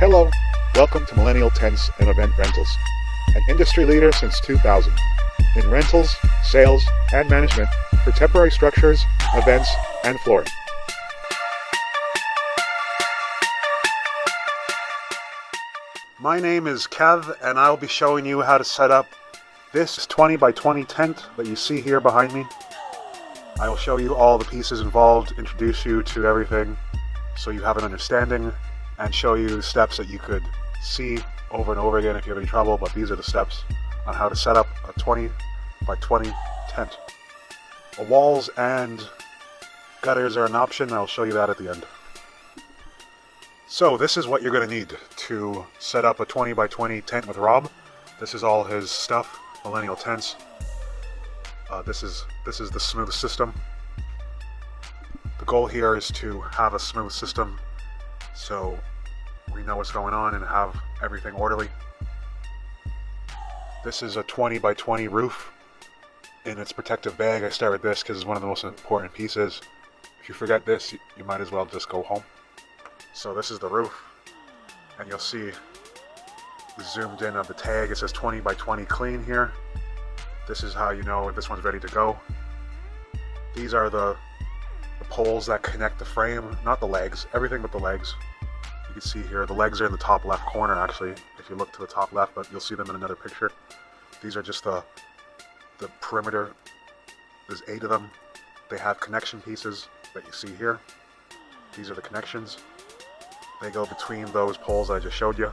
Hello, welcome to Millennium Tents and Event Rentals, an industry leader since 2000 in rentals, sales, and management for temporary structures, events, and flooring. My name is Kev, and I'll be showing you how to set up this 20 by 20 tent that you see here behind me. I will show you all the pieces involved, introduce you to everything so you have an understanding, and show you steps that you could see over and over again if you have any trouble, but these are the steps on how to set up a 20 by 20 tent. The walls and gutters are an option, I'll show you that at the end. So this is what you're going to need to set up a 20 by 20 tent with Rob. This is all his stuff, Millennium Tents. This is the smooth system. The goal here is to have a smooth system so we know what's going on and have everything orderly. This is a 20 by 20 roof in its protective bag. I start with this because it's one of the most important pieces. If you forget this, you might as well just go home. So this is the roof, and you'll see zoomed in of the tag. It says 20 by 20 clean here. This is how you know if this one's ready to go. These are the poles that connect the frame, not the legs, everything but the legs. You can see here, the legs are in the top left corner actually, if you look to the top left, but you'll see them in another picture. These are just the perimeter. There's 8 of them. They have connection pieces that you see here. These are the connections. They go between those poles I just showed you.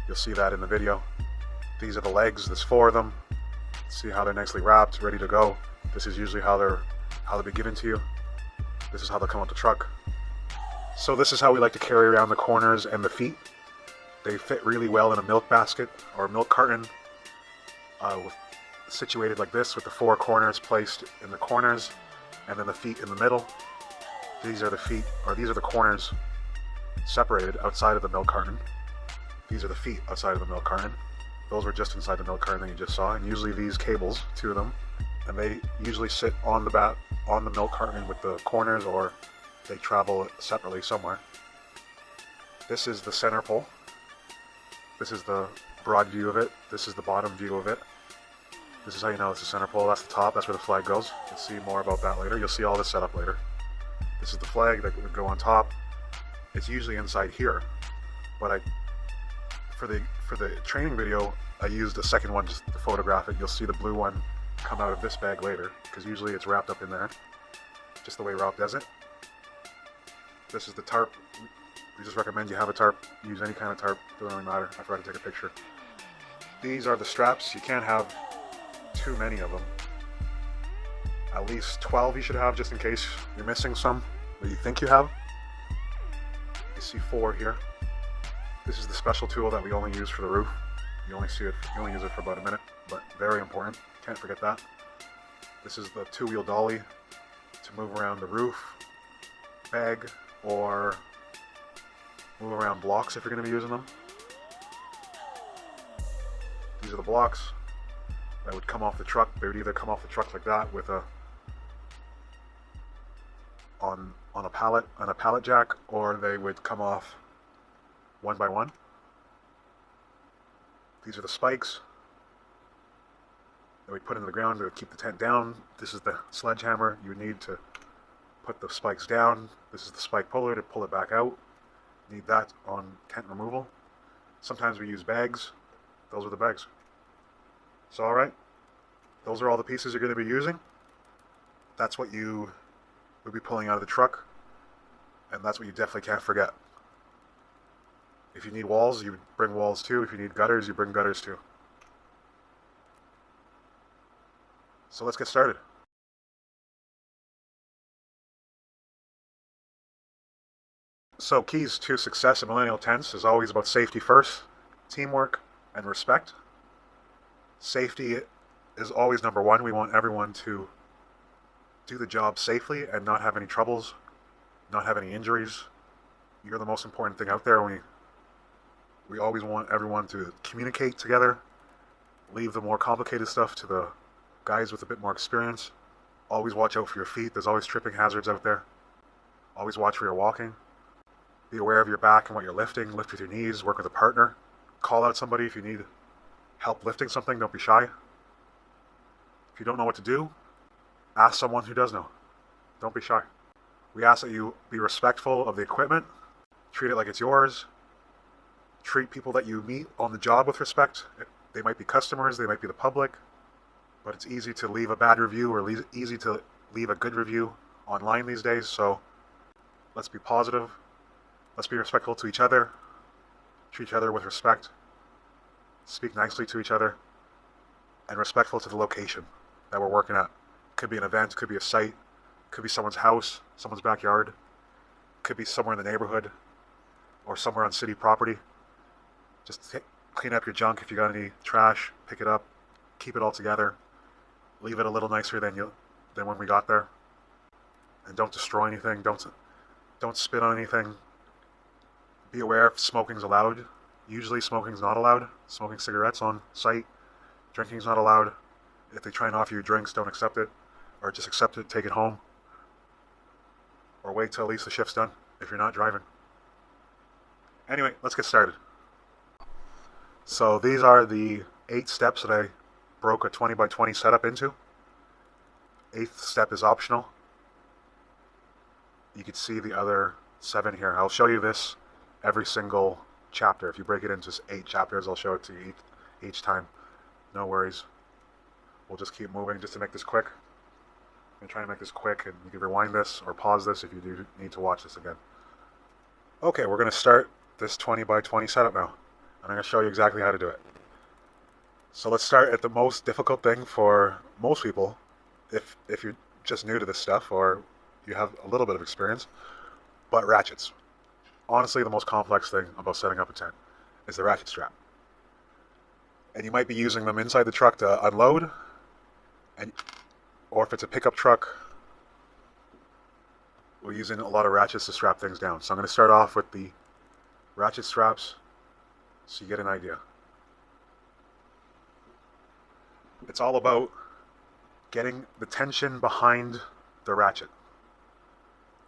You'll see that in the video. These are the legs, there's 4 of them. See how they're nicely wrapped, ready to go. This is usually how they'll be given to you. This is how they'll come out the truck. So this is how we like to carry around the corners and the feet. They fit really well in a milk basket or a milk carton, situated like this with the 4 corners placed in the corners and then the feet in the middle. These are the feet, or these are the corners separated outside of the milk carton. These are the feet outside of the milk carton. Those were just inside the milk carton that you just saw, and usually these cables, 2 of them, and they usually sit on the milk carton with the corners, or they travel separately somewhere. This is the center pole. This is the broad view of it. This is the bottom view of it. This is how you know it's the center pole. That's the top. That's where the flag goes. You'll see more about that later. You'll see all this set up later. This is the flag that would go on top. It's usually inside here, but for the training video, I used a second one just to photograph it. You'll see the blue one come out of this bag later, because usually it's wrapped up in there, just the way Rob does it. This is the tarp. We just recommend you have a tarp. Use any kind of tarp, doesn't really matter. I forgot to take a picture. These are the straps. You can't have too many of them. At least 12 you should have, just in case you're missing some that you think you have. You see 4 here. This is the special tool that we only use for the roof. You only use it for about a minute, but very important. Can't forget that. This is the 2-wheel dolly to move around the roof, bag, or move around blocks if you're going to be using them. These are the blocks that would come off the truck. They would either come off the truck like that with on a pallet jack, or they would come off one by one. These are the spikes that we put into the ground to keep the tent down. This is the sledgehammer you would need to put the spikes down. This is the spike puller to pull it back out. Need that on tent removal. Sometimes we use bags. Those are the bags. So alright, those are all the pieces you're going to be using. That's what you would be pulling out of the truck, and that's what you definitely can't forget. If you need walls, you bring walls too. If you need gutters, you bring gutters too. So let's get started. So keys to success at Millennium Tents is always about safety first, teamwork, and respect. Safety is always number 1. We want everyone to do the job safely and not have any troubles, not have any injuries. You're the most important thing out there. We always want everyone to communicate together, leave the more complicated stuff to the guys with a bit more experience. Always watch out for your feet. There's always tripping hazards out there. Always watch where you're walking. Be aware of your back and what you're lifting. Lift with your knees. Work with a partner. Call out somebody if you need help lifting something. Don't be shy. If you don't know what to do, ask someone who does know. Don't be shy. We ask that you be respectful of the equipment. Treat it like it's yours. Treat people that you meet on the job with respect. They might be customers, they might be the public, but it's easy to leave a bad review or easy to leave a good review online these days, so let's be positive. Let's be respectful to each other. Treat each other with respect. Speak nicely to each other. And respectful to the location that we're working at. Could be an event, could be a site, could be someone's house, someone's backyard, could be somewhere in the neighborhood, or somewhere on city property. Just clean up your junk. If you got any trash, pick it up, keep it all together, leave it a little nicer than when we got there, and don't destroy anything. Don't spit on anything. Be aware if smoking's allowed. Usually smoking's not allowed. Smoking cigarettes on site, drinking's not allowed. If they try and offer you drinks, don't accept it, or just accept it, take it home, or wait till at least the shift's done if you're not driving. Anyway, let's get started. So these are the 8 steps that I broke a 20 by 20 setup into. 8th step is optional. You can see the other 7 here. I'll show you this every single chapter. If you break it into 8 chapters, I'll show it to you each time. No worries. We'll just keep moving just to make this quick. I'm trying to make this quick, and you can rewind this or pause this if you do need to watch this again. Okay, we're going to start this 20 by 20 setup now. I'm going to show you exactly how to do it. So let's start at the most difficult thing for most people, if you're just new to this stuff or you have a little bit of experience, but ratchets. Honestly, the most complex thing about setting up a tent is the ratchet strap. And you might be using them inside the truck to unload, or if it's a pickup truck, we're using a lot of ratchets to strap things down. So I'm going to start off with the ratchet straps so you get an idea. It's all about getting the tension behind the ratchet.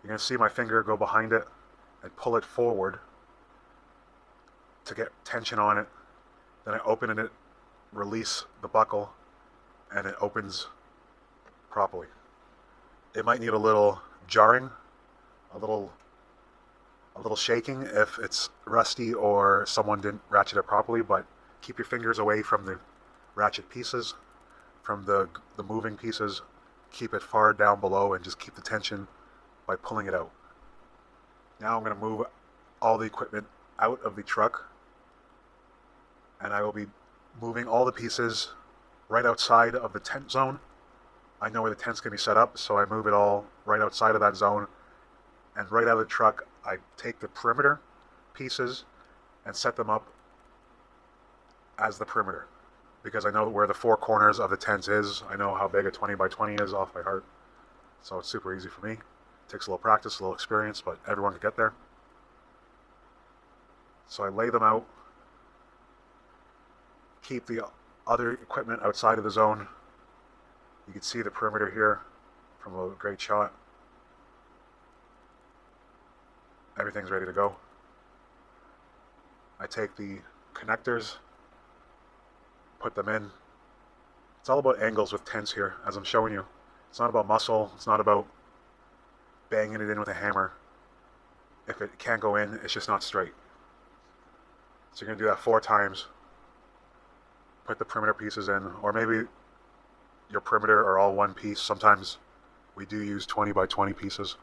You're going to see my finger go behind it and pull it forward to get tension on it. Then I open it, release the buckle, and it opens properly. It might need a little jarring, a little shaking if it's rusty or someone didn't ratchet it properly, but keep your fingers away from the ratchet pieces, from the moving pieces. Keep it far down below and just keep the tension by pulling it out. Now I'm going to move all the equipment out of the truck, and I will be moving all the pieces right outside of the tent zone. I know where the tent's going to be set up, so I move it all right outside of that zone, and right out of the truck I take the perimeter pieces and set them up as the perimeter, because I know where the 4 corners of the tent is. I know how big a 20 by 20 is off by heart, so it's super easy for me. It takes a little practice, a little experience, but everyone can get there. So I lay them out, keep the other equipment outside of the zone. You can see the perimeter here from a great shot. Everything's ready to go. I take the connectors, put them in. It's all about angles with tents here, as I'm showing you. It's not about muscle, it's not about banging it in with a hammer. If it can't go in, it's just not straight. So you're going to do that 4 times. Put the perimeter pieces in, or maybe your perimeter are all one piece. Sometimes we do use 20 by 20 pieces.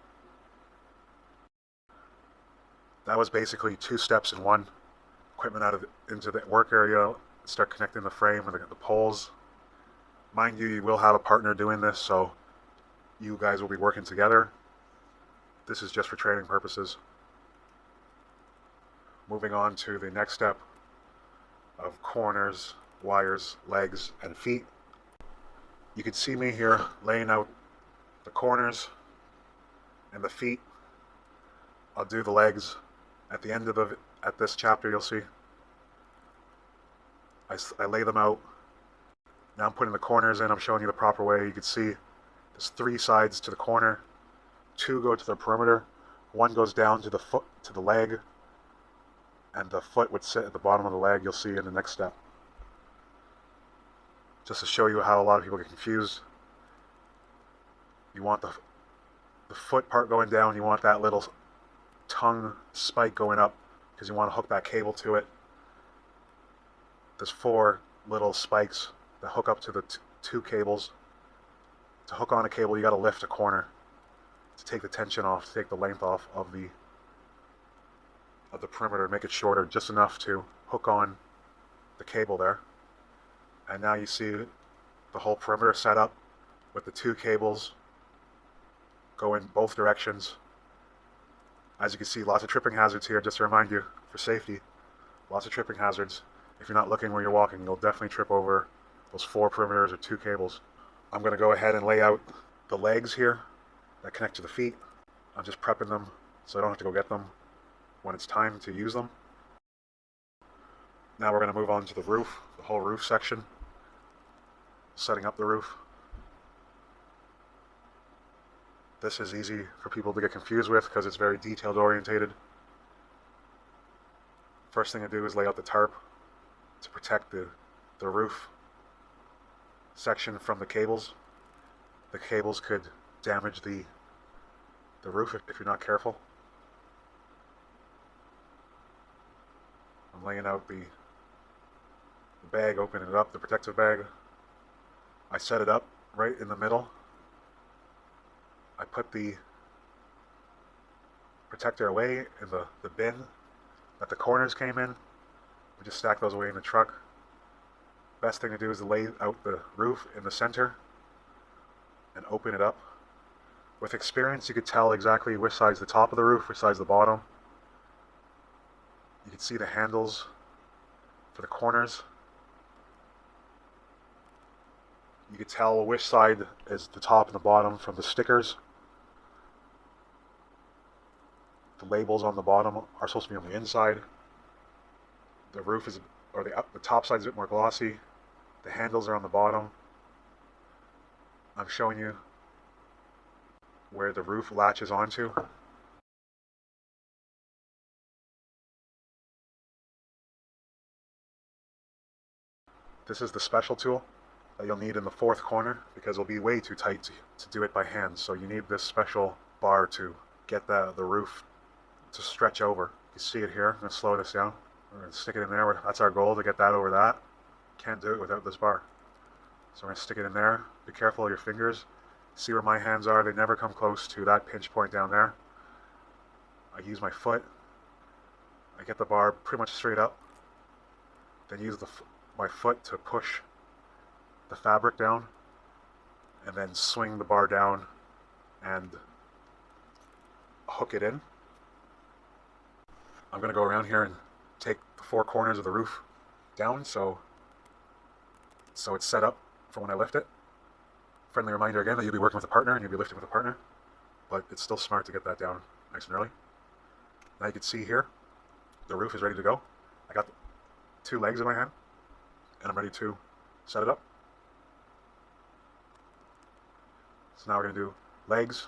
That was basically 2 steps in one. Equipment into the work area, start connecting the frame and the poles. Mind you, you will have a partner doing this, so you guys will be working together. This is just for training purposes. Moving on to the next step of corners, wires, legs, and feet. You can see me here laying out the corners and the feet. I'll do the legs at the end of at this chapter. You'll see I lay them out. Now I'm putting the corners in. I'm showing you the proper way. You can see there's 3 sides to the corner. 2 go to the perimeter. One goes down to the foot, to the leg, and the foot would sit at the bottom of the leg. You'll see in the next step. Just to show you how a lot of people get confused. You want the foot part going down, you want that little tongue spike going up because you want to hook that cable to it. There's 4 little spikes that hook up to the 2 cables. To hook on a cable, you got to lift a corner to take the tension off, to take the length off of the perimeter, make it shorter, just enough to hook on the cable there. And now you see the whole perimeter set up with the 2 cables go in both directions. As you can see, lots of tripping hazards here, just to remind you, for safety. Lots of tripping hazards. If you're not looking where you're walking, you'll definitely trip over those 4 perimeters or 2 cables. I'm going to go ahead and lay out the legs here that connect to the feet. I'm just prepping them so I don't have to go get them when it's time to use them. Now we're going to move on to the roof, the whole roof section. Setting up the roof. This is easy for people to get confused with because it's very detailed orientated. First thing to do is lay out the tarp to protect the roof section from the cables. The cables could damage the roof if you're not careful. I'm laying out the bag, opening it up, the protective bag. I set it up right in the middle. I put the protector away in the bin that the corners came in. We just stack those away in the truck. Best thing to do is to lay out the roof in the center and open it up. With experience, you could tell exactly which side's the top of the roof, which side's the bottom. You can see the handles for the corners. You can tell which side is the top and the bottom from the stickers. The labels on the bottom are supposed to be on the inside. The roof is, or the top side is a bit more glossy. The handles are on the bottom. I'm showing you where the roof latches onto. This is the special tool that you'll need in the 4th corner because it'll be way too tight to do it by hand. So you need this special bar to get the roof to stretch over. You see it here. I'm going to slow this down. We're going to stick it in there. That's our goal, to get that over that. Can't do it without this bar. So we're going to stick it in there. Be careful of your fingers. See where my hands are. They never come close to that pinch point down there. I use my foot. I get the bar pretty much straight up. Then use my foot to push the fabric down. And then swing the bar down and hook it in. I'm going to go around here and take the 4 corners of the roof down so it's set up for when I lift it. Friendly reminder again that you'll be working with a partner and you'll be lifting with a partner, but it's still smart to get that down nice and early. Now you can see here, the roof is ready to go. I got 2 legs in my hand and I'm ready to set it up. So now we're going to do legs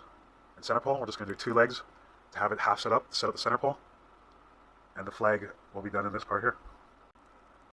and center pole. We're just going to do 2 legs to have it half set up, to set up the center pole. And the flag will be done in this part here.